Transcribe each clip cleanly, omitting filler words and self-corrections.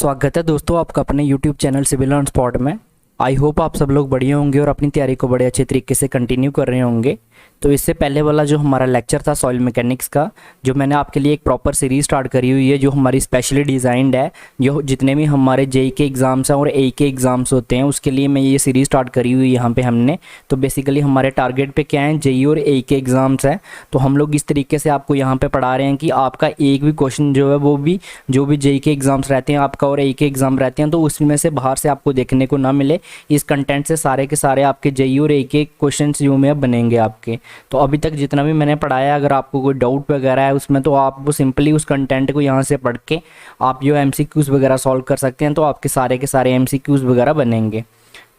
स्वागत है दोस्तों आपका अपने YouTube channel civil on spot में। आई होप आप सब लोग बढ़िया होंगे और अपनी तैयारी को बड़े अच्छे तरीके से कंटिन्यू कर रहे होंगे। तो इससे पहले वाला जो हमारा लेक्चर था सॉइल मैकेनिक्स का, जो मैंने आपके लिए एक प्रॉपर सीरीज स्टार्ट करी हुई है, जो हमारी स्पेशली डिज़ाइंड है, जो जितने भी हमारे जेई के एग्ज़ाम्स हैं और ए के एग्ज़ाम्स होते हैं उसके लिए मैं ये सीरीज़ स्टार्ट करी हुई है यहाँ पे हमने। तो बेसिकली हमारे टारगेट पे क्या है, जेई और ए के एग्ज़ाम्स हैं। तो हम लोग इस तरीके से आपको यहाँ पे पढ़ा रहे हैं कि आपका एक भी क्वेश्चन जो है वो भी जो भी जेई के एग्ज़ाम्स रहते हैं आपका और ए के एग्ज़ाम रहते हैं तो उसमें से बाहर से आपको देखने को ना मिले। इस कंटेंट से सारे के सारे आपके जेई और ए के क्वेश्चन जो में बनेंगे आपके। तो अभी तक जितना भी मैंने पढ़ाया, अगर आपको कोई डाउट वगैरह है उसमें तो आप वो सिंपली उस कंटेंट को यहाँ से पढ़ के आप जो एमसीक्यूज़ वगैरह सॉल्व कर सकते हैं, तो आपके सारे के सारे एमसीक्यूज़ वगैरह बनेंगे।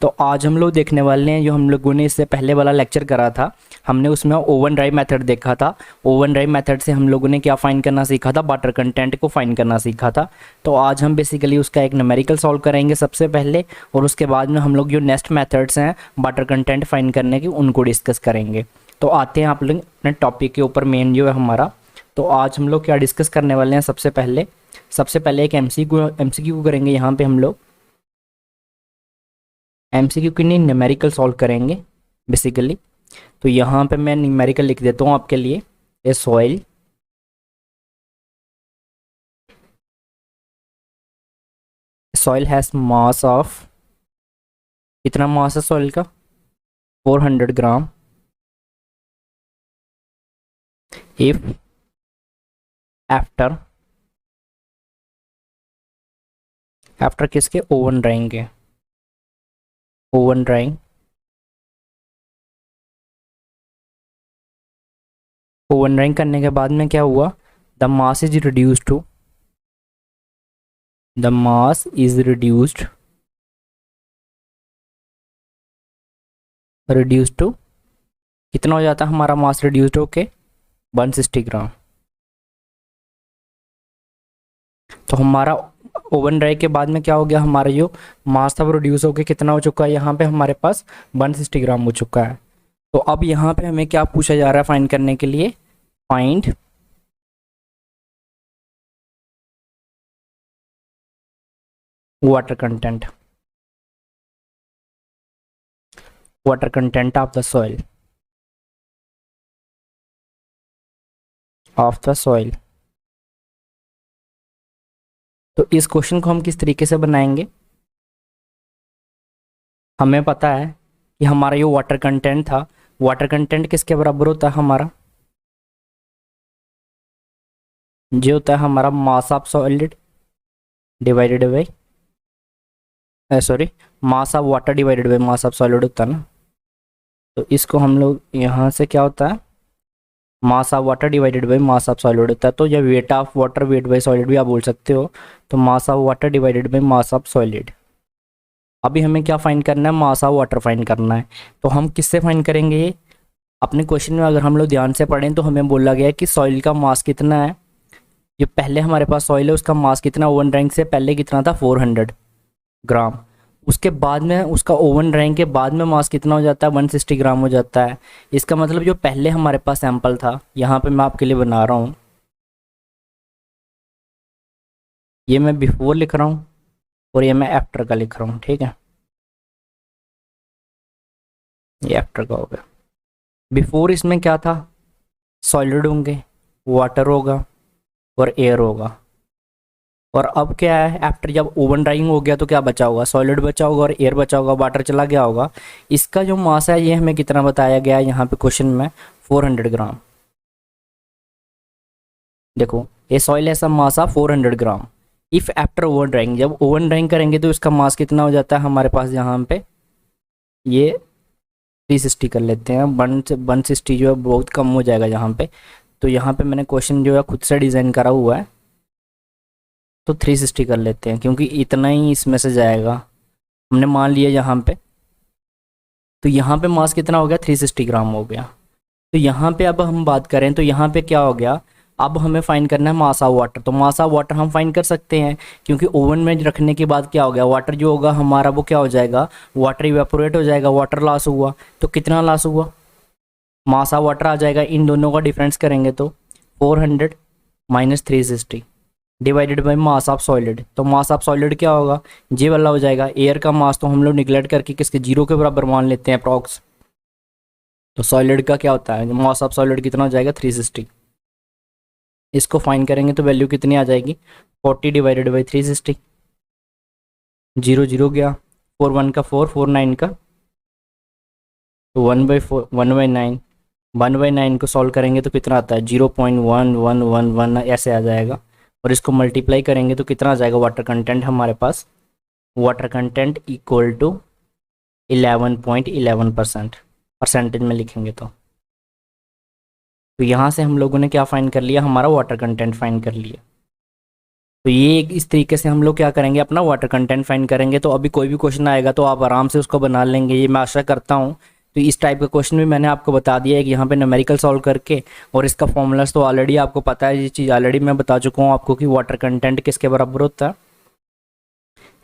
तो आज हम लोग देखने वाले हैं, जो हम लोगों ने इससे पहले वाला लेक्चर करा था हमने उसमें ओवन ड्राई मेथड देखा था। ओवन ड्राई मेथड से हम लोगों ने क्या फाइंड करना सीखा था, वाटर कंटेंट को फाइंड करना सीखा था। तो आज हम बेसिकली उसका एक न्यूमेरिकल सॉल्व करेंगे सबसे पहले, और उसके बाद में हम लोग जो नेक्स्ट मेथड्स हैं वाटर कंटेंट फाइंड करने की उनको डिस्कस करेंगे। तो आते हैं आप लोग अपने टॉपिक के ऊपर, मेन जो है हमारा। तो आज हम लोग क्या डिस्कस करने वाले हैं, सबसे पहले एक एमसीक्यू करेंगे। यहाँ पे हम लोग एमसीक्यू की नहीं न्यूमेरिकल सॉल्व करेंगे बेसिकली। तो यहाँ पे मैं न्यूमेरिकल लिख देता हूँ आपके लिए। A soil has mass of, कितना मास है सॉइल का, 400 ग्राम। इफ आफ्टर किसके, ओवन ड्राइंग के, ओवन ड्राइंग करने के बाद में क्या हुआ, the mass is reduced to, the mass is reduced to कितना हो जाता है हमारा मास रिड्यूस्ड होके, 160 ग्राम। तो हमारा ओवन ड्राई के बाद में क्या हो गया, हमारा जो मास था वो रिड्यूस होके कितना हो चुका है, यहाँ पे हमारे पास 160 ग्राम हो चुका है। तो अब यहाँ पे हमें क्या पूछा जा रहा है फाइंड करने के लिए, find water content of the soil, तो इस क्वेश्चन को हम किस तरीके से बनाएंगे, हमें पता है कि हमारा जो वाटर कंटेंट था, वाटर कंटेंट किसके बराबर होता है हमारा, जो होता है हमारा mass of solid divided by mass of water divided by mass of solid होता है ना। तो इसको हम लोग यहाँ से क्या होता है, mass of water divided by mass of solid होता है। तो जब weight of water weight by solid भी आप बोल सकते हो, तो mass of water divided by mass of solid. अभी हमें क्या फाइंड करना है, मास ऑफ वाटर फाइंड करना है। तो हम किससे फाइंड करेंगे ये, अपने क्वेश्चन में अगर हम लोग ध्यान से पढ़ें तो हमें बोला गया है कि सॉइल का मास कितना है, जो पहले हमारे पास सॉइल है उसका मास कितना, ओवन ड्राइंग से पहले कितना था 400 ग्राम। उसके बाद में उसका ओवन ड्राइंग के बाद में मास कितना हो जाता है, 160 ग्राम हो जाता है। इसका मतलब जो पहले हमारे पास सैंपल था, यहाँ पे मैं आपके लिए बना रहा हूँ, ये मैं बिफोर लिख रहा हूँ और ये मैं आफ्टर का लिख रहा हूँ, ठीक है। ये आफ्टर का हो गया। बिफोर इसमें क्या था, सॉलिड होंगे, वाटर होगा और एयर होगा। और अब क्या है, आफ्टर जब ओवन ड्राइंग हो गया तो क्या बचा होगा, सॉलिड बचा होगा और एयर बचा होगा, वाटर चला गया होगा। इसका जो मास है ये हमें कितना बताया गया है यहाँ पे क्वेश्चन में, 400 ग्राम। देखो ये सॉइल है, सब mass of 400 gram. If after oven drawing, जब ओवन ड्राइंग करेंगे तो इसका मास कितना हो जाता है हमारे पास, यहाँ पे ये 360 कर लेते हैं, 160 जो है बहुत कम हो जाएगा यहाँ पे। तो यहाँ पे मैंने क्वेश्चन जो है खुद से डिज़ाइन करा हुआ है, तो 360 कर लेते हैं क्योंकि इतना ही इसमें से जाएगा, हमने मान लिया यहाँ पे। तो यहाँ पे मास कितना हो गया, 360 ग्राम हो गया। तो यहाँ पे अब हम बात करें तो यहाँ पे क्या हो गया, अब हमें फाइंड करना है मास ऑफ वाटर। तो मास ऑफ वाटर हम फाइंड कर सकते हैं क्योंकि ओवन में रखने के बाद क्या हो गया, वाटर जो होगा हमारा वो क्या हो जाएगा, वाटर इवेपोरेट हो जाएगा, वाटर लॉस हुआ। तो कितना लॉस हुआ, मास ऑफ वाटर आ जाएगा, इन दोनों का डिफरेंस करेंगे तो 400 minus 360 divided by mass of solid. तो मास ऑफ सॉलिड क्या होगा, जे वाला हो जाएगा। एयर का मास तो हम लोग निगलेक्ट करके किसके, जीरो के बराबर मान लेते हैं अप्रॉक्स। तो सॉलिड का क्या होता है, मास ऑफ सॉलिड कितना हो जाएगा 360। इसको फाइन करेंगे तो वैल्यू कितनी आ जाएगी 40 डिवाइडेड बाई 360। जीरो जीरो गया, 4 1 का 4, 4 9 का, तो 1/4, 1/9। 1/9 को सॉल्व करेंगे तो कितना आता है 0.1111 ऐसे आ जाएगा। और इसको मल्टीप्लाई करेंगे तो कितना आ जाएगा वाटर कंटेंट हमारे पास, water content equal to 11.11%, percentage में लिखेंगे तो यहाँ से हम लोगों ने क्या फाइंड कर लिया, हमारा वाटर कंटेंट फाइंड कर लिया। तो ये इस तरीके से हम लोग क्या करेंगे, अपना वाटर कंटेंट फाइंड करेंगे। तो अभी कोई भी क्वेश्चन आएगा तो आप आराम से उसको बना लेंगे, ये मैं आशा करता हूँ। तो इस टाइप का क्वेश्चन भी मैंने आपको बता दिया है कि यहाँ पे न्यूमेरिकल सॉल्व करके, और इसका फॉर्मूलाज तो ऑलरेडी आपको पता है, ये चीज़ ऑलरेडी मैं बता चुका हूँ आपको कि वाटर कंटेंट किसके बराबर होता है,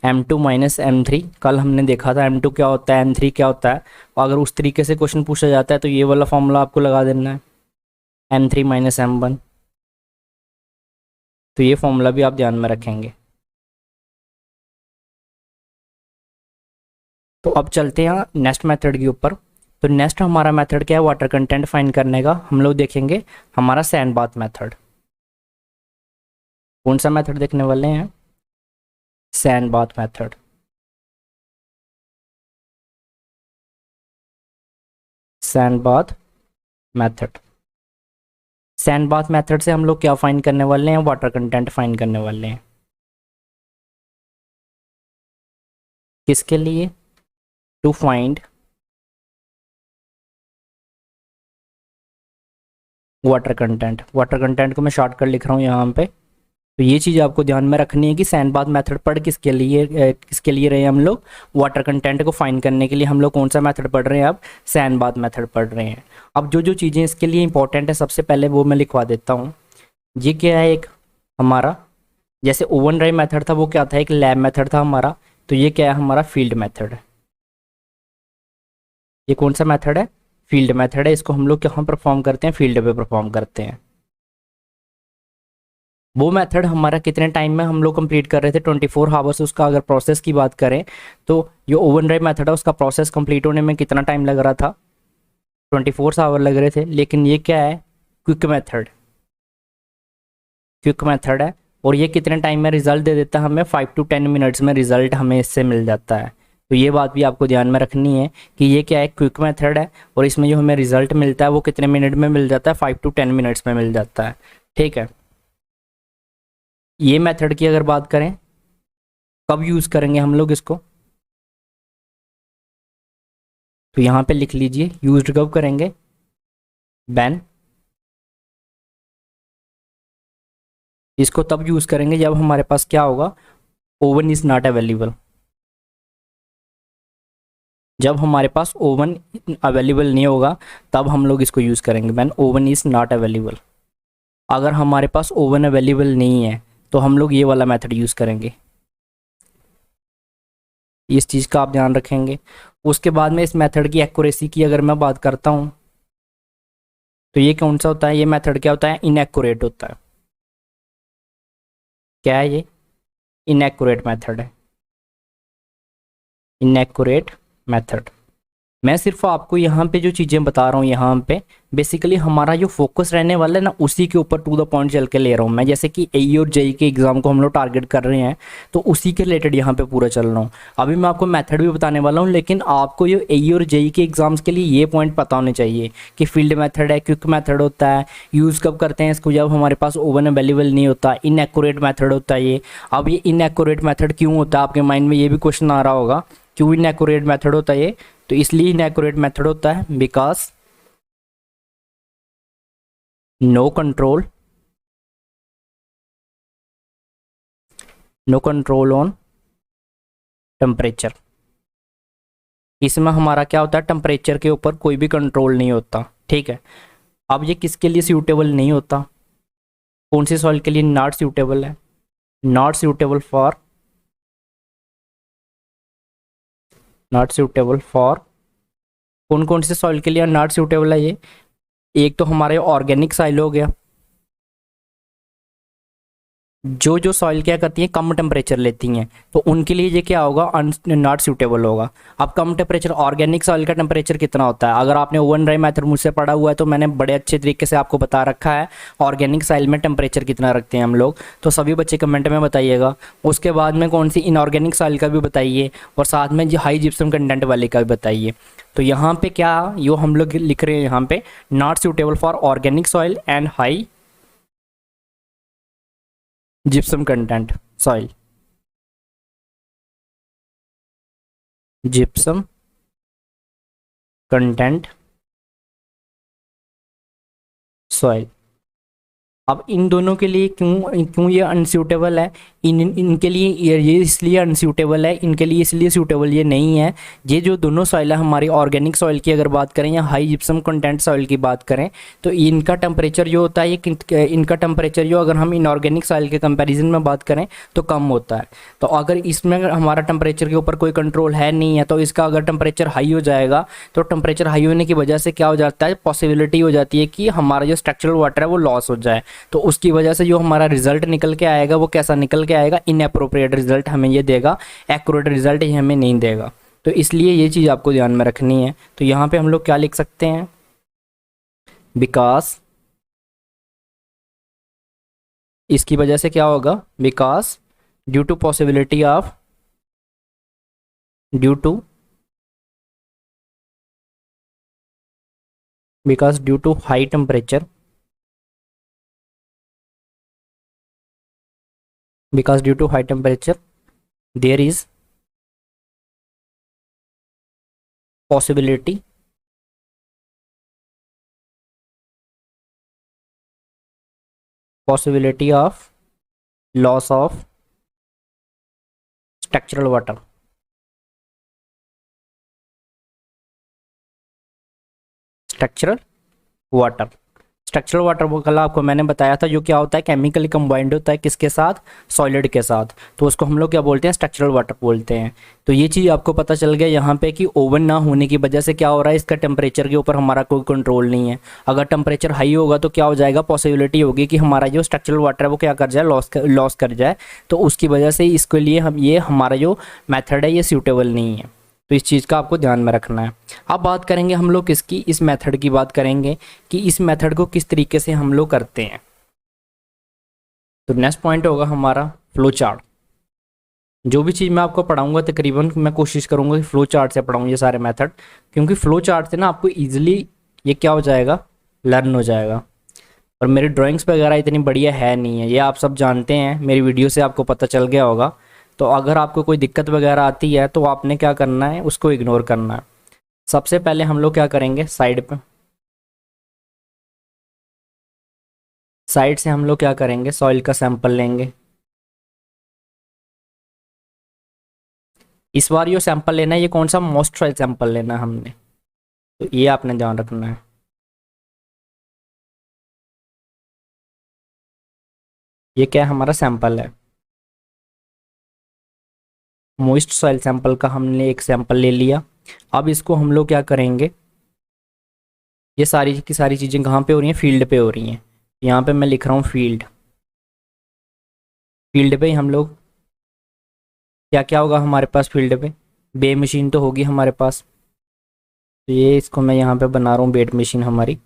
M2 माइनस M3। कल हमने देखा था M2 क्या होता है, M3 क्या होता है। और अगर उस तरीके से क्वेश्चन पूछा जाता है तो ये वाला फॉर्मूला आपको लगा देना है, M3 माइनस M1। तो ये फॉर्मूला भी आप ध्यान में रखेंगे। तो अब चलते हैं नेक्स्ट मेथड के ऊपर। तो नेक्स्ट हमारा मेथड क्या है वाटर कंटेंट फाइंड करने का, हम लोग देखेंगे हमारा सैंड बाथ मेथड। कौन सा मेथड देखने वाले हैं, sand bath method. Sand bath method, sand bath method से हम लोग क्या फाइंड करने वाले हैं, वाटर कंटेंट फाइंड करने वाले हैं। किसके लिए, to find water content. Water content को मैं शॉर्ट कर लिख रहा हूँ यहाँ पे। तो ये चीज़ आपको ध्यान में रखनी है कि सैंड बाथ मेथड पढ़ किसके लिए रहे हैं हम लोग, वाटर कंटेंट को फाइंड करने के लिए हम लोग कौन सा मेथड पढ़ रहे हैं, अब सैंड बाथ मेथड पढ़ रहे हैं। अब जो जो चीज़ें इसके लिए इंपॉर्टेंट है सबसे पहले वो मैं लिखवा देता हूँ। ये क्या है, एक हमारा जैसे ओवन ड्राई मेथड था वो क्या था, एक लैब मेथड था हमारा। तो ये क्या है, हमारा फील्ड मेथड है। ये कौन सा मेथड है, फील्ड मेथड है। इसको हम लोग कहाँ परफॉर्म करते हैं, फील्ड पे परफॉर्म करते हैं। वो मेथड हमारा कितने टाइम में हम लोग कंप्लीट कर रहे थे, 24 आवर्स। उसका अगर प्रोसेस की बात करें तो जो ओवन ड्राई मेथड है उसका प्रोसेस कंप्लीट होने में कितना टाइम लग रहा था, 24 आवर लग रहे थे। लेकिन ये क्या है, क्विक मेथड, क्विक मेथड है। और ये कितने टाइम में रिजल्ट दे देता है हमें, 5 to 10 मिनट्स में रिजल्ट हमें इससे मिल जाता है। तो ये बात भी आपको ध्यान में रखनी है कि ये क्या है, क्विक मेथड है। और इसमें जो हमें रिजल्ट मिलता है वो कितने मिनट में मिल जाता है, 5 to 10 मिनट्स में मिल जाता है। ठीक है, ये मेथड की अगर बात करें कब यूज़ करेंगे हम लोग इसको, तो यहाँ पे लिख लीजिए यूज्ड कब करेंगे, बैन। इसको तब यूज़ करेंगे जब हमारे पास क्या होगा, ओवन इज़ नॉट अवेलेबल। जब हमारे पास ओवन अवेलेबल नहीं होगा तब हम लोग इसको यूज़ करेंगे, ban oven is not available. अगर हमारे पास ओवन अवेलेबल नहीं है तो हम लोग ये वाला मेथड यूज़ करेंगे। इस चीज़ का आप ध्यान रखेंगे। उसके बाद में इस मेथड की एक्यूरेसी की अगर मैं बात करता हूँ तो ये कौन सा होता है, ये मेथड क्या होता है, इनएक्यूरेट होता है। क्या है ये, इनएक्यूरेट मेथड है, इनएक्यूरेट मेथड। मैं सिर्फ आपको यहाँ पे जो चीज़ें बता रहा हूँ, यहाँ पे बेसिकली हमारा जो फोकस रहने वाला है ना उसी के ऊपर टू द पॉइंट चल के ले रहा हूँ मैं। जैसे कि एई और जेई के एग्जाम को हम लोग टारगेट कर रहे हैं तो उसी के रिलेटेड यहाँ पे पूरा चल रहा हूँ। अभी मैं आपको मेथड भी बताने वाला हूँ, लेकिन आपको ये एई और जेई के एग्जाम्स के लिए ये पॉइंट पता होने चाहिए कि फील्ड मेथड है, क्विक मेथड होता है, यूज़ कब करते हैं इसको, जब हमारे पास ओवन अवेलेबल नहीं होता। इनएक्यूरेट मेथड होता है ये। अब ये इनएक्यूरेट मेथड क्यों होता है, आपके माइंड में ये भी क्वेश्चन आ रहा होगा, क्यों इनएक्यूरेट मेथड होता है ये। तो इसलिए इनएक्यूरेट मेथड होता है because no control, no control on temperature. इसमें हमारा क्या होता है, टेम्परेचर के ऊपर कोई भी कंट्रोल नहीं होता। ठीक है, अब ये किसके लिए सूटेबल नहीं होता, कौन सी सॉइल के लिए नॉट सूटेबल है, not suitable for, not suitable for, कौन कौन से सॉइल के लिए नॉट सूटेबल है ये। एक तो हमारे ऑर्गेनिक सॉइल हो गया, जो जो सॉइल क्या करती है कम टेम्परेचर लेती हैं, तो उनके लिए ये क्या होगा, नॉट सूटेबल होगा। अब कम टेम्परेचर, ऑर्गेनिक सॉइल का टेम्परेचर कितना होता है, अगर आपने ओवन ड्राई मेथड मुझसे पढ़ा हुआ है तो मैंने बड़े अच्छे तरीके से आपको बता रखा है ऑर्गेनिक सॉइल में टेम्परेचर कितना रखते हैं हम लोग। तो सभी बच्चे कमेंट में बताइएगा। उसके बाद में कौन सी इनऑर्गेनिक सॉइल का भी बताइए, और साथ में जो हाई जिप्सम कंटेंट वाले का भी बताइए। तो यहाँ पे क्या यो हम लोग लिख रहे हैं यहाँ पे, not suitable for organic soil and high gypsum content soil, gypsum content soil. अब इन दोनों के लिए क्यों क्यों ये अनसूटेबल है, इनके लिए ये इसलिए अनसूटेबल है, इनके लिए इसलिए सूटेबल ये नहीं है। ये जो दोनों सॉइल है हमारी ऑर्गेनिक सॉइल की अगर बात करें या हाई जिप्सम कंटेंट सॉइल की बात करें, तो इनका टेम्परेचर जो होता है ये इनका टेम्परेचर जो अगर हम इनऑर्गेनिक सॉइल के कंपैरिजन में बात करें तो कम होता है। तो अगर इसमें हमारा टेम्परेचर के ऊपर कोई कंट्रोल है नहीं है, तो इसका अगर टेम्परेचर हाई हो जाएगा, तो टेम्परेचर हाई होने की वजह से क्या हो जाता है, पॉसिबिलिटी हो जाती है कि हमारा जो स्ट्रक्चरल वाटर है वो लॉस हो जाए। तो उसकी वजह से जो हमारा रिजल्ट निकल के आएगा वो कैसा निकल के आएगा, इनएप्रोप्रिएट रिजल्ट हमें ये देगा, एक्यूरेट रिजल्ट ये हमें नहीं देगा। तो इसलिए ये चीज़ आपको ध्यान में रखनी है। तो यहाँ पे हम लोग क्या लिख सकते हैं, बिकॉज, इसकी वजह से क्या होगा, because due to possibility of, due to, because due to high temperature, because due to high temperature there is possibility of loss of structural water, structural water. Structural water वो कल आपको मैंने बताया था, जो क्या होता है, केमिकली कंबाइंड होता है किसके साथ, सॉलिड के साथ। तो उसको हम लोग क्या बोलते हैं, स्ट्रक्चरल वाटर बोलते हैं। तो ये चीज़ आपको पता चल गया यहाँ पे कि ओवन ना होने की वजह से क्या हो रहा है, इसका टेम्परेचर के ऊपर हमारा कोई कंट्रोल नहीं है। अगर टेम्परेचर हाई होगा तो क्या हो जाएगा, पॉसिबिलिटी होगी कि हमारा जो स्ट्रक्चरल वाटर है वो क्या कर जाए, लॉस कर जाए। तो उसकी वजह से इसके लिए ये हमारा जो मेथड है ये सूटेबल नहीं है। तो इस चीज़ का आपको ध्यान में रखना है। अब बात करेंगे हम लोग किसकी, इस मेथड की बात करेंगे कि इस मेथड को किस तरीके से हम लोग करते हैं। तो नेक्स्ट पॉइंट होगा हमारा फ्लो चार्ट। जो भी चीज़ मैं आपको पढ़ाऊंगा तकरीबन मैं कोशिश करूंगा कि फ्लो चार्ट से पढ़ाऊँ ये सारे मेथड, क्योंकि फ्लो चार्ट से ना आपको ईजिली ये क्या हो जाएगा, लर्न हो जाएगा। और मेरी ड्राइंग्स वगैरह इतनी बढ़िया है नहीं है, ये आप सब जानते हैं, मेरी वीडियो से आपको पता चल गया होगा। तो अगर आपको कोई दिक्कत वगैरह आती है तो आपने क्या करना है, उसको इग्नोर करना है। सबसे पहले हम लोग क्या करेंगे, साइड पे, साइड से हम लोग क्या करेंगे, सॉइल का सैंपल लेंगे। इस बार ये सैंपल लेना है, ये कौन सा मॉइस्चराइज सैंपल लेना है हमने, तो ये आपने ध्यान रखना है। ये क्या है, हमारा सैंपल है, मॉइस्ट सॉइल सैंपल का हमने एक सैंपल ले लिया। अब इसको हम लोग क्या करेंगे, ये सारी की सारी चीज़ें कहाँ पे हो रही हैं, फील्ड पे हो रही हैं। यहाँ पे मैं लिख रहा हूँ फील्ड, फील्ड पे ही हम लोग क्या क्या होगा हमारे पास, फील्ड पे बे मशीन तो होगी हमारे पास। तो ये इसको मैं यहाँ पे बना रहा हूँ बेड मशीन हमारी।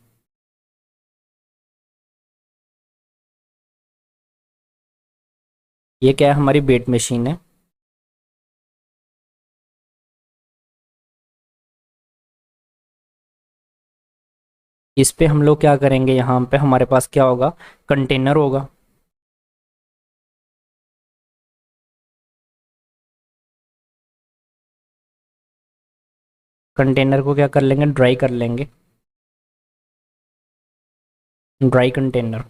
ये क्या है, हमारी बेड मशीन है। इस पे हम लोग क्या करेंगे, यहाँ पे हमारे पास क्या होगा, कंटेनर होगा। कंटेनर को क्या कर लेंगे, ड्राई कर लेंगे, ड्राई कंटेनर।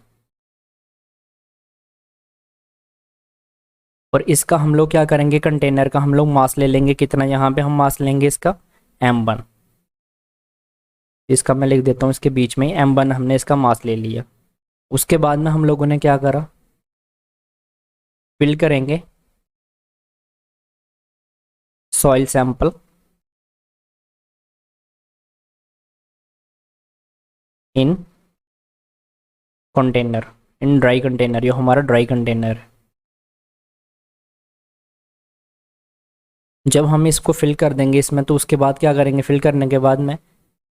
और इसका हम लोग क्या करेंगे, कंटेनर का हम लोग मास ले लेंगे, कितना यहाँ पे हम मास लेंगे इसका, m1। इसका मैं लिख देता हूँ इसके बीच में ही, m1 हमने इसका मास ले लिया। उसके बाद में हम लोगों ने क्या करा, फिल करेंगे soil sample in container, in dry container, ये हमारा ड्राई कंटेनर है। जब हम इसको फिल कर देंगे इसमें, तो उसके बाद क्या करेंगे, फिल करने के बाद में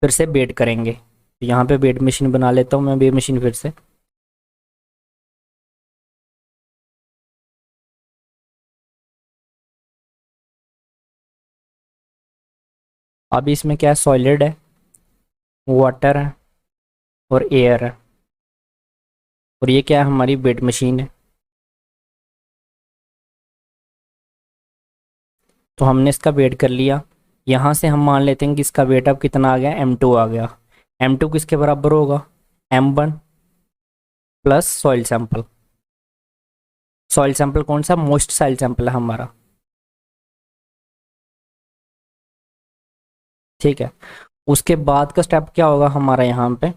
फिर से बेड करेंगे। तो यहाँ पे बेड मशीन बना लेता हूँ मैं, बेड मशीन फिर से। अभी इसमें क्या है, सॉलिड है, वाटर है और एयर है, और ये क्या है, हमारी बेड मशीन है। तो हमने इसका वेट कर लिया। यहाँ से हम मान लेते हैं कि इसका वेट अब कितना आ गया, M2 आ गया। M2 किसके बराबर होगा, M1 plus soil sample. Soil sample कौन सा, मोस्ट सॉइल सैंपल है हमारा, ठीक है। उसके बाद का स्टेप क्या होगा हमारा यहाँ पे,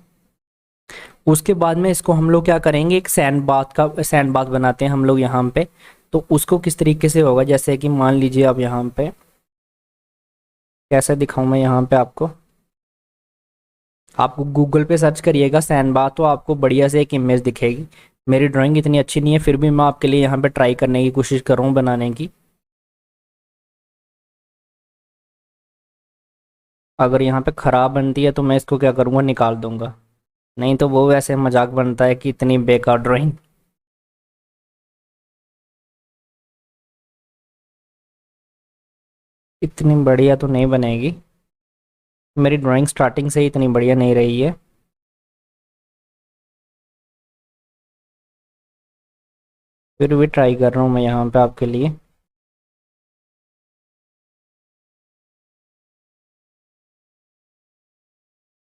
उसके बाद में इसको हम लोग क्या करेंगे, एक सैंड बाथ का, सैंड बाथ बनाते हैं हम लोग यहाँ पे। तो उसको किस तरीके से होगा, जैसे कि मान लीजिए अब यहाँ पे कैसे दिखाऊं मैं यहाँ पे आपको, आप गूगल पे सर्च करिएगा सैंड बाथ, तो आपको बढ़िया से एक इमेज दिखेगी। मेरी ड्राइंग इतनी अच्छी नहीं है, फिर भी मैं आपके लिए यहाँ पे ट्राई करने की कोशिश कर रहा हूँ बनाने की। अगर यहाँ पे ख़राब बनती है तो मैं इसको क्या करूँगा, निकाल दूंगा। नहीं तो वो वैसे मजाक बनता है कि इतनी बेकार ड्राइंग। इतनी बढ़िया तो नहीं बनेगी, मेरी ड्राइंग स्टार्टिंग से ही इतनी बढ़िया नहीं रही है। फिर भी ट्राई कर रहा हूँ मैं यहाँ पे आपके लिए।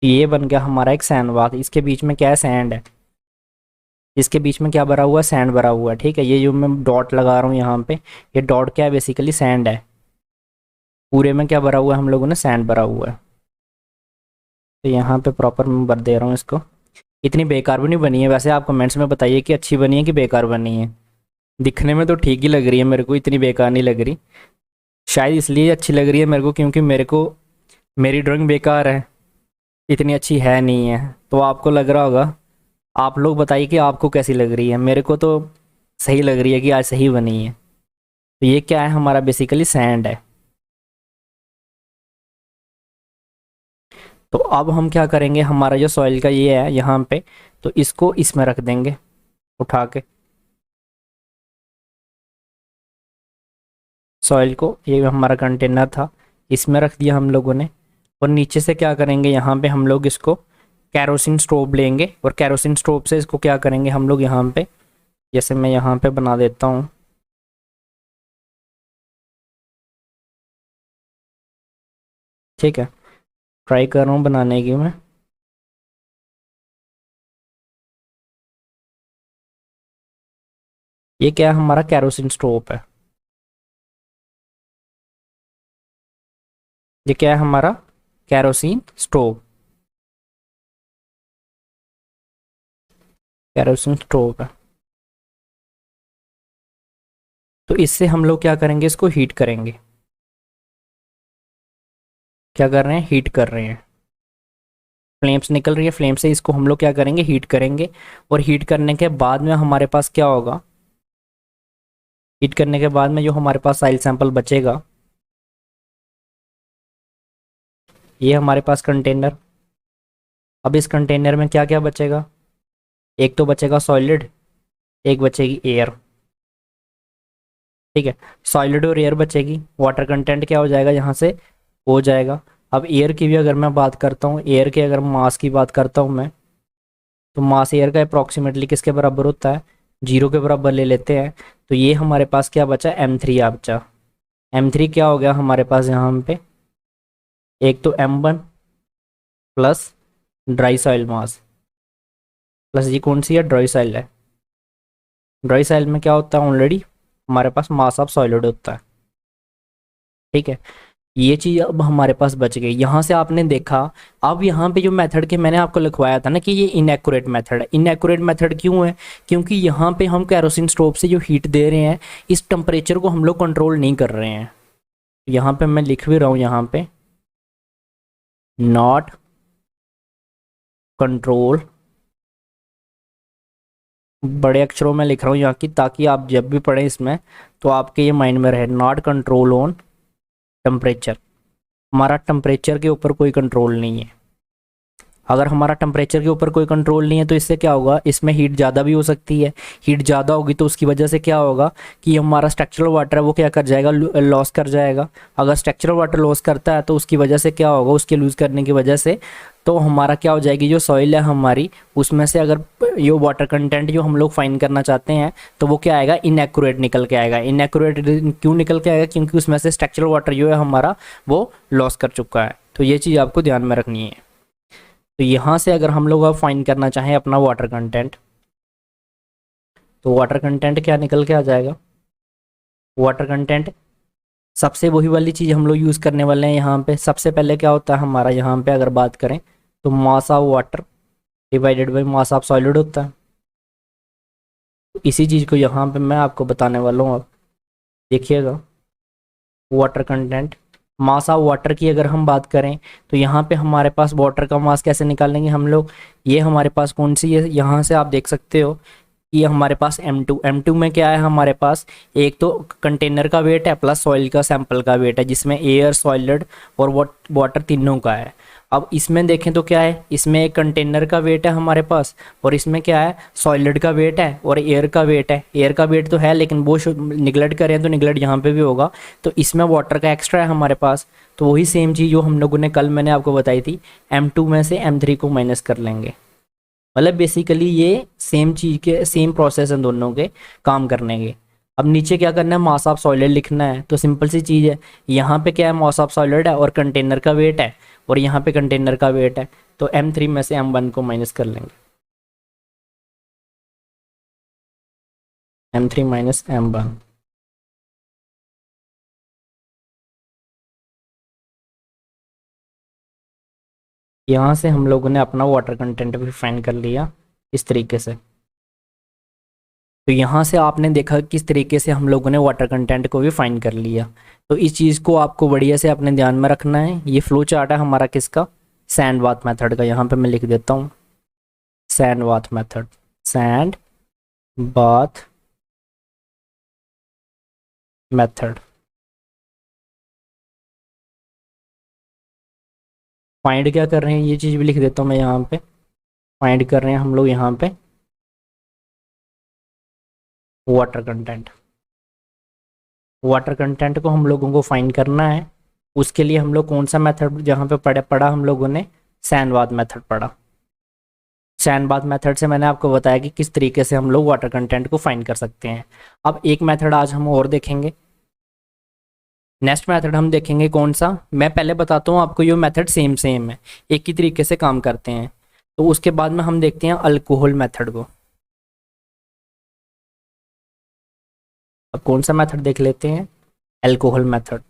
ये बन गया हमारा एक सैंड बाथ। इसके बीच में क्या है, सैंड है। इसके बीच में क्या भरा हुआ है, सैंड भरा हुआ है, ठीक है। ये जो मैं डॉट लगा रहा हूँ यहाँ पे, ये डॉट क्या है, बेसिकली सैंड है। पूरे में क्या भरा हुआ है, हम लोगों ने सैंड भरा हुआ है। तो यहाँ पे प्रॉपर मैं भर दे रहा हूँ इसको। इतनी बेकार भी नहीं बनी है वैसे, आप कमेंट्स में बताइए कि अच्छी बनी है कि बेकार बनी है। दिखने में तो ठीक ही लग रही है मेरे को, इतनी बेकार नहीं लग रही। शायद इसलिए अच्छी लग रही है मेरे को क्योंकि मेरे को मेरी ड्राइंग बेकार है, इतनी अच्छी है नहीं है। तो आपको लग रहा होगा, आप लोग बताइए कि आपको कैसी लग रही है। मेरे को तो सही लग रही है कि आज सही बनी है। तो ये क्या है, हमारा बेसिकली सैंड है। तो अब हम क्या करेंगे, हमारा जो सॉइल का ये है यहाँ पे, तो इसको इसमें रख देंगे उठा के। सॉइल को, ये हमारा कंटेनर था, इसमें रख दिया हम लोगों ने। और नीचे से क्या करेंगे, यहाँ पे हम लोग इसको कैरोसिन स्टोव लेंगे, और कैरोसिन स्टोव से इसको क्या करेंगे हम लोग यहाँ पे, जैसे मैं यहाँ पे बना देता हूँ, ठीक है। ट्राई कर रहा हूँ बनाने की मैं। ये क्या है, हमारा कैरोसिन स्टोव है। ये क्या है, हमारा कैरोसिन स्टोव। कैरोसिन स्टोव है। तो इससे हम लोग क्या करेंगे, इसको हीट करेंगे। क्या कर रहे हैं, हीट कर रहे हैं। फ्लेम्स निकल रही है, फ्लेम से इसको हम लोग क्या करेंगे, हीट करेंगे। और हीट करने के बाद में हमारे पास क्या होगा, हीट करने के बाद में जो हमारे पास साइल सैंपल बचेगा, ये हमारे पास कंटेनर। अब इस कंटेनर में क्या क्या बचेगा, एक तो बचेगा सॉलिड, एक बचेगी एयर, ठीक है। सॉलिड और एयर बचेगी, वाटर कंटेंट क्या हो जाएगा यहाँ से, हो जाएगा। अब एयर की भी अगर मैं बात करता हूँ, एयर के अगर मास की बात करता हूँ मैं, तो मास एयर का अप्रॉक्सीमेटली किसके बराबर होता है, 0 के बराबर ले लेते हैं। तो ये हमारे पास क्या बचा, M3 आ बचा। M3 क्या हो गया हमारे पास यहाँ पे, एक तो M1 प्लस ड्राई सॉइल मास, प्लस ये कौन सी है, ड्राई सॉइल है। ड्राई सॉइल में क्या होता है, ऑलरेडी हमारे पास मास ऑफ सॉलिड होता है, ठीक है। ये चीज़ अब हमारे पास बच गई। यहाँ से आपने देखा, अब यहाँ पे जो मेथड के मैंने आपको लिखवाया था ना कि ये इनएक्यूरेट मेथड है। इनएक्यूरेट मेथड क्यों है, क्योंकि यहाँ पे हम कैरोसिन स्टोव से जो हीट दे रहे हैं, इस टेम्परेचर को हम लोग कंट्रोल नहीं कर रहे हैं। यहाँ पे मैं लिख भी रहा हूँ, यहाँ पे नॉट कंट्रोल, बड़े अक्षरों में लिख रहा हूँ यहाँ की, ताकि आप जब भी पढ़ें इसमें तो आपके ये माइंड में रहे, नॉट कंट्रोल ऑन टेम्परेचर, हमारा टेम्परेचर के ऊपर कोई कंट्रोल नहीं है। अगर हमारा टेम्परेचर के ऊपर कोई कंट्रोल नहीं है तो इससे क्या होगा, इसमें हीट ज़्यादा भी हो सकती है। हीट ज़्यादा होगी तो उसकी वजह से क्या होगा कि हमारा स्ट्रक्चरल वाटर है वो क्या कर जाएगा, लॉस कर जाएगा। अगर स्ट्रक्चरल वाटर लॉस करता है तो उसकी वजह से क्या होगा, उसके लूज़ करने की वजह से तो हमारा क्या हो जाएगी, जो सॉइल है हमारी उसमें से अगर ये वाटर कंटेंट जो हम लोग फाइंड करना चाहते हैं तो वो क्या आएगा, इनएक्यूरेट निकल के आएगा। इनएक्यूरेट क्यों निकल के आएगा, क्योंकि उसमें से स्ट्रक्चरल वाटर जो है हमारा वो लॉस कर चुका है। तो ये चीज़ आपको ध्यान में रखनी है। तो यहाँ से अगर हम लोग अब फाइंड करना चाहें अपना वाटर कंटेंट, तो वाटर कंटेंट क्या निकल के आ जाएगा, वाटर कंटेंट सबसे वही वाली चीज़ हम लोग यूज़ करने वाले हैं। यहाँ पे सबसे पहले क्या होता है हमारा, यहाँ पे अगर बात करें तो mass of water divided by mass of solid होता है। तो इसी चीज़ को यहाँ पे मैं आपको बताने वाला हूँ। अब देखिएगा, water content, mass of water की अगर हम बात करें तो यहाँ पे हमारे पास वाटर का मास कैसे निकालेंगे हम लोग, ये हमारे पास कौन सी है, यहाँ से आप देख सकते हो ये हमारे पास M2 में क्या है हमारे पास, एक तो कंटेनर का वेट है प्लस सॉइल का सैंपल का वेट है, जिसमें एयर, सॉलिड और वाटर तीनों का है। अब इसमें देखें तो क्या है, इसमें एक कंटेनर का वेट है हमारे पास और इसमें क्या है, सॉलिड का वेट है और एयर का वेट है। एयर का वेट तो है लेकिन वो निगलेक्ट करें तो निगलेक्ट यहाँ पे भी होगा, तो इसमें वाटर का एक्स्ट्रा है हमारे पास। तो वही सेम चीज़ जो हम लोगों ने कल मैंने आपको बताई थी, M2 में से M3 को माइनस कर लेंगे। मतलब बेसिकली ये सेम चीज़ के सेम प्रोसेस हैं दोनों के काम करने के। अब नीचे क्या करना है, मास ऑफ सॉलिड लिखना है। तो सिंपल सी चीज़ है, यहाँ पे क्या है, मास ऑफ सॉलिड है और कंटेनर का वेट है और यहाँ पे कंटेनर का वेट है। तो M3 में से M1 को माइनस कर लेंगे, M3 माइनस M1। यहाँ से हम लोगों ने अपना वाटर कंटेंट भी फाइंड कर लिया इस तरीके से। तो यहाँ से आपने देखा किस तरीके से हम लोगों ने वाटर कंटेंट को भी फाइंड कर लिया। तो इस चीज़ को आपको बढ़िया से अपने ध्यान में रखना है। ये फ्लो चार्ट है हमारा किसका, सैंड बाथ मेथड का। यहाँ पे मैं लिख देता हूँ sand bath method, sand bath method. Find क्या कर रहे हैं, ये चीज़ भी लिख देता हूँ मैं यहाँ पे। फाइंड कर रहे हैं हम लोग यहाँ पे वाटर कंटेंट। वाटर कंटेंट को हम लोगों को फाइंड करना है। उसके लिए हम लोग कौन सा मेथड जहाँ पे पढ़ा हम लोगों ने, सैंड बाथ मेथड पढ़ा। सैंड बाथ मेथड से मैंने आपको बताया कि किस तरीके से हम लोग वाटर कंटेंट को फाइंड कर सकते हैं। अब एक मेथड आज हम और देखेंगे। नेक्स्ट मेथड हम देखेंगे कौन सा, मैं पहले बताता हूँ आपको, ये मेथड सेम है, एक ही तरीके से काम करते हैं। तो उसके बाद में हम देखते हैं अल्कोहल मेथड को। अब कौन सा मेथड देख लेते हैं, अल्कोहल मेथड।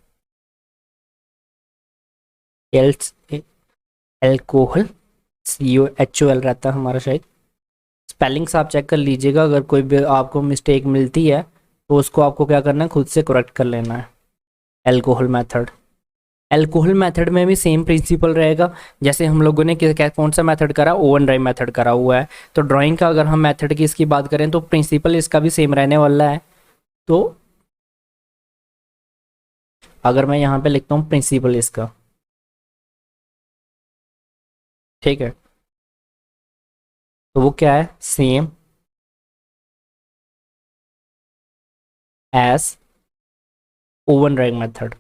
अल्कोहल COHOL रहता है हमारा शायद। स्पेलिंग्स आप चेक कर लीजिएगा, अगर कोई भी आपको मिस्टेक मिलती है तो उसको आपको क्या करना है, खुद से करेक्ट कर लेना है। अल्कोहल मेथड, अल्कोहल मेथड में भी सेम प्रिंसिपल रहेगा जैसे हम लोगों ने कौन सा मेथड करा, ओवन ड्राई मेथड करा हुआ है। तो ड्राइंग का अगर हम मेथड की इसकी बात करें तो प्रिंसिपल इसका भी सेम रहने वाला है। तो अगर मैं यहाँ पे लिखता हूँ प्रिंसिपल इसका, ठीक है, तो वो क्या है, same as oven drying method.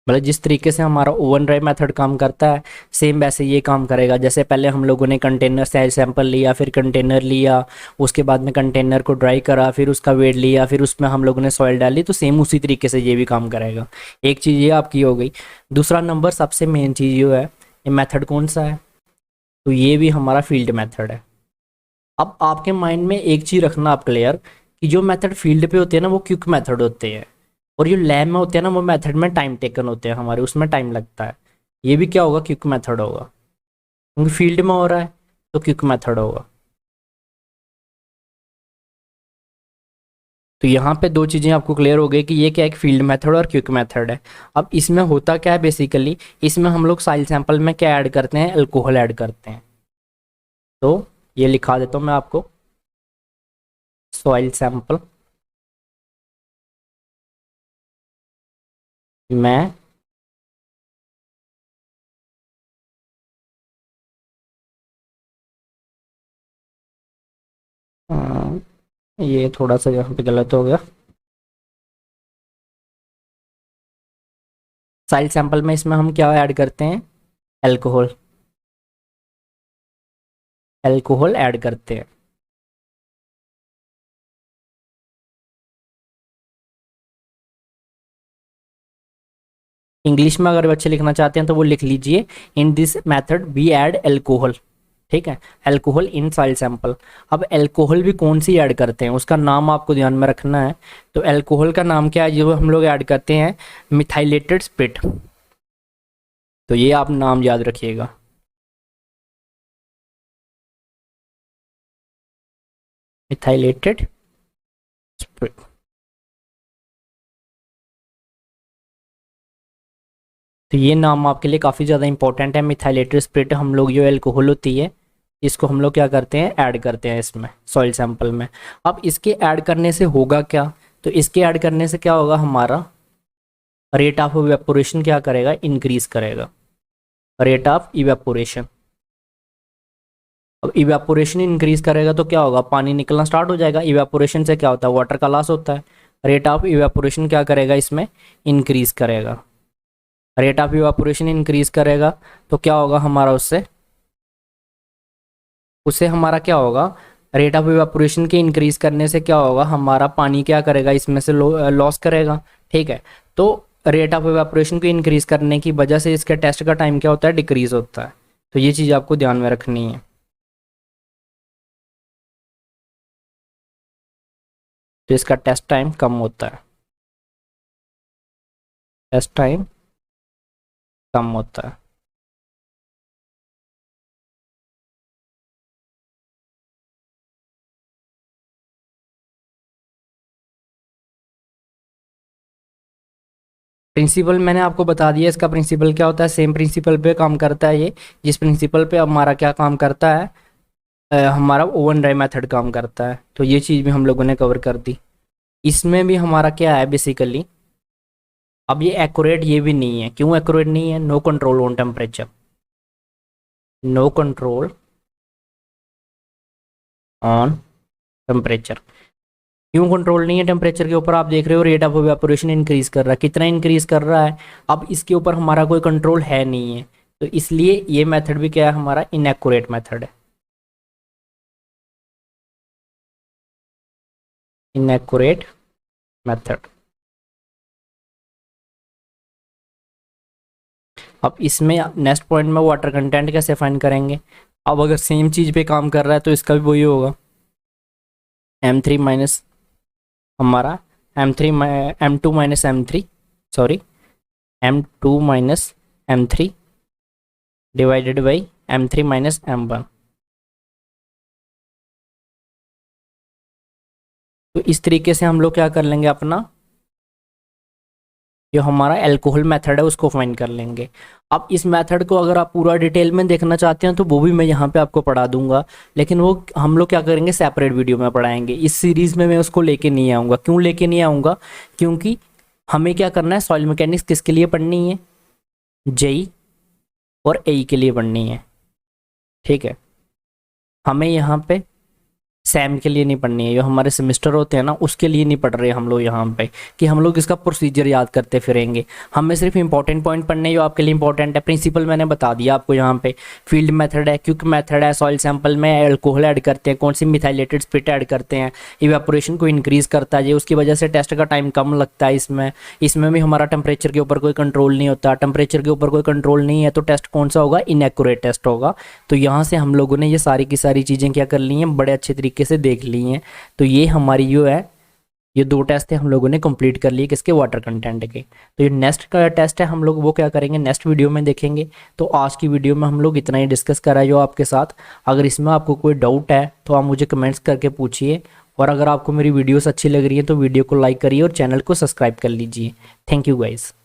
मतलब जिस तरीके से हमारा ओवन ड्राई मेथड काम करता है सेम वैसे ये काम करेगा। जैसे पहले हम लोगों ने कंटेनर से सैंपल लिया, फिर कंटेनर लिया, उसके बाद में कंटेनर को ड्राई करा, फिर उसका वेट लिया, फिर उसमें हम लोगों ने सॉइल डाली, तो सेम उसी तरीके से ये भी काम करेगा। एक चीज़ ये आपकी हो गई। दूसरा नंबर सबसे मेन चीज़ जो है, ये मेथड कौन सा है, तो ये भी हमारा फील्ड मेथड है। अब आपके माइंड में एक चीज़ रखना आप क्लियर, कि जो मेथड फील्ड पे होते हैं ना वो क्विक मेथड होते हैं, और जो लैब में होते हैं ना वो मेथड में टाइम टेकन होते हैं हमारे, उसमें टाइम लगता है। ये भी क्या होगा, क्विक मेथड होगा, क्योंकि फील्ड में हो रहा है तो क्विक मेथड होगा। तो यहाँ पे दो चीज़ें आपको क्लियर हो गई कि ये क्या, एक फील्ड मेथड और क्विक मेथड है। अब इसमें होता क्या है बेसिकली, इसमें हम लोग सॉइल सैंपल में क्या ऐड करते हैं, अल्कोहल ऐड करते हैं। तो ये लिखा देता हूँ मैं आपको, सॉइल सैंपल में ये थोड़ा सा यहाँ पे गलत हो गया। सॉइल सैंपल में इसमें हम क्या ऐड करते हैं, अल्कोहल, अल्कोहल ऐड करते हैं। इंग्लिश में अगर बच्चे लिखना चाहते हैं तो वो लिख लीजिए, in this method we add alcohol. ठीक है, अल्कोहल इन सॉइल सैंपल। अब अल्कोहल भी कौन सी ऐड करते हैं उसका नाम आपको ध्यान में रखना है। तो अल्कोहल का नाम क्या है जो हम लोग ऐड करते हैं, मिथाइलेटेड स्पिरिट। तो ये आप नाम याद रखिएगा, मिथाइलेटेड स्पिरिट। तो ये नाम आपके लिए काफ़ी ज़्यादा इंपॉर्टेंट है। मिथाइलेटेड स्पिरिट हम लोग जो अल्कोहल होती है इसको हम लोग क्या करते हैं, ऐड करते हैं इसमें सॉइल सैंपल में। अब इसके ऐड करने से होगा क्या, तो इसके ऐड करने से क्या होगा, हमारा रेट ऑफ इवेपोरेशन क्या करेगा, इंक्रीज करेगा, रेट ऑफ इवेपोरेशन। अब इवेपोरेशन इंक्रीज करेगा तो क्या होगा, पानी निकलना स्टार्ट हो जाएगा। इवेपोरेशन से क्या होता है, वाटर का लॉस होता है। रेट ऑफ इवेपोरेशन क्या करेगा, इसमें इंक्रीज करेगा। रेट ऑफ इवेपोरेशन इंक्रीज करेगा तो क्या होगा हमारा, उससे हमारा क्या होगा, रेट ऑफ इवेपोरेशन के इंक्रीज करने से क्या होगा, हमारा पानी क्या करेगा, इसमें से लॉस करेगा। ठीक है, तो रेट ऑफ इवेपोरेशन को इंक्रीज करने की वजह से इसके टेस्ट का टाइम क्या होता है, डिक्रीज होता है। तो ये चीज़ आपको ध्यान में रखनी है। तो इसका टेस्ट टाइम कम होता है, टेस्ट टाइम कम होता है। प्रिंसिपल मैंने आपको बता दिया, इसका प्रिंसिपल क्या होता है, सेम प्रिंसिपल पे काम करता है ये। जिस प्रिंसिपल पे हमारा क्या काम करता है, हमारा ओवन ड्राई मेथड काम करता है। तो ये चीज़ भी हम लोगों ने कवर कर दी। इसमें भी हमारा क्या है बेसिकली, अब ये एक्यूरेट ये भी नहीं है। क्यों एक्यूरेट नहीं है, no control on temperature, no control on temperature. क्यों कंट्रोल नहीं है टेम्परेचर के ऊपर, आप देख रहे हो रेट ऑफ इवेपोरेशन इंक्रीज कर रहा है, कितना इंक्रीज कर रहा है। अब इसके ऊपर हमारा कोई कंट्रोल है नहीं है, तो इसलिए ये मेथड भी क्या है, हमारा इनएक्यूरेट मेथड है, इनएक्यूरेट मेथड। अब इसमें नेक्स्ट पॉइंट में वाटर कंटेंट कैसे फाइंड करेंगे। अब अगर सेम चीज़ पे काम कर रहा है तो इसका भी वही होगा, M3 माइनस हमारा M3 M2 minus M3 sorry M2 minus M3 divided by M3 minus M1। तो इस तरीके से हम लोग क्या कर लेंगे, अपना जो हमारा अल्कोहल मेथड है उसको फाइंड कर लेंगे। अब इस मेथड को अगर आप पूरा डिटेल में देखना चाहते हैं तो वो भी मैं यहाँ पे आपको पढ़ा दूंगा, लेकिन वो हम लोग क्या करेंगे, सेपरेट वीडियो में पढ़ाएंगे। इस सीरीज़ में मैं उसको लेके नहीं आऊँगा। क्यों लेके नहीं आऊँगा, क्योंकि हमें क्या करना है, सॉइल मैकेनिक्स किसके लिए पढ़नी है, जेई और एई के लिए पढ़नी है। ठीक है, हमें यहाँ पे सैम के लिए नहीं पढ़नी है, जो हमारे सेमेस्टर होते हैं ना उसके लिए नहीं पढ़ रहे हम लोग यहाँ पे कि हम लोग इसका प्रोसीजर याद करते फिरेंगे। हमें सिर्फ इंपॉर्टेंट पॉइंट पढ़ने जो आपके लिए इंपॉर्टेंट है। प्रिंसिपल मैंने बता दिया आपको यहाँ पे, फील्ड मेथड है, क्विक मेथड है, सॉइल सैंपल में अल्कोहल ऐड करते हैं, कौन सी मिथाइलेटेड स्पिरिट ऐड करते हैं, इवेपोरेशन को इंक्रीज करता है, उसकी वजह से टेस्ट का टाइम कम लगता है। इसमें भी हमारा टेम्परेचर के ऊपर कोई कंट्रोल नहीं होता। टेम्परेचर के ऊपर कोई कंट्रोल नहीं है तो टेस्ट कौन सा होगा, इनएक्यूरेट टेस्ट होगा। तो यहाँ से हम लोगों ने ये सारी की सारी चीज़ें क्या कर ली हैं, बड़े अच्छे तरीके से देख ली हैं। तो ये हमारी जो है, ये 2 टेस्ट थे हम लोगों ने कंप्लीट कर लिए, किसके, वाटर कंटेंट के। तो ये नेक्स्ट का टेस्ट है, हम लोग वो क्या करेंगे, नेक्स्ट वीडियो में देखेंगे। तो आज की वीडियो में हम लोग इतना ही डिस्कस करा है जो आपके साथ। अगर इसमें आपको कोई डाउट है तो आप मुझे कमेंट्स करके पूछिए, और अगर आपको मेरी वीडियोस अच्छी लग रही है तो वीडियो को लाइक करिए और चैनल को सब्सक्राइब कर लीजिए। Thank you guys.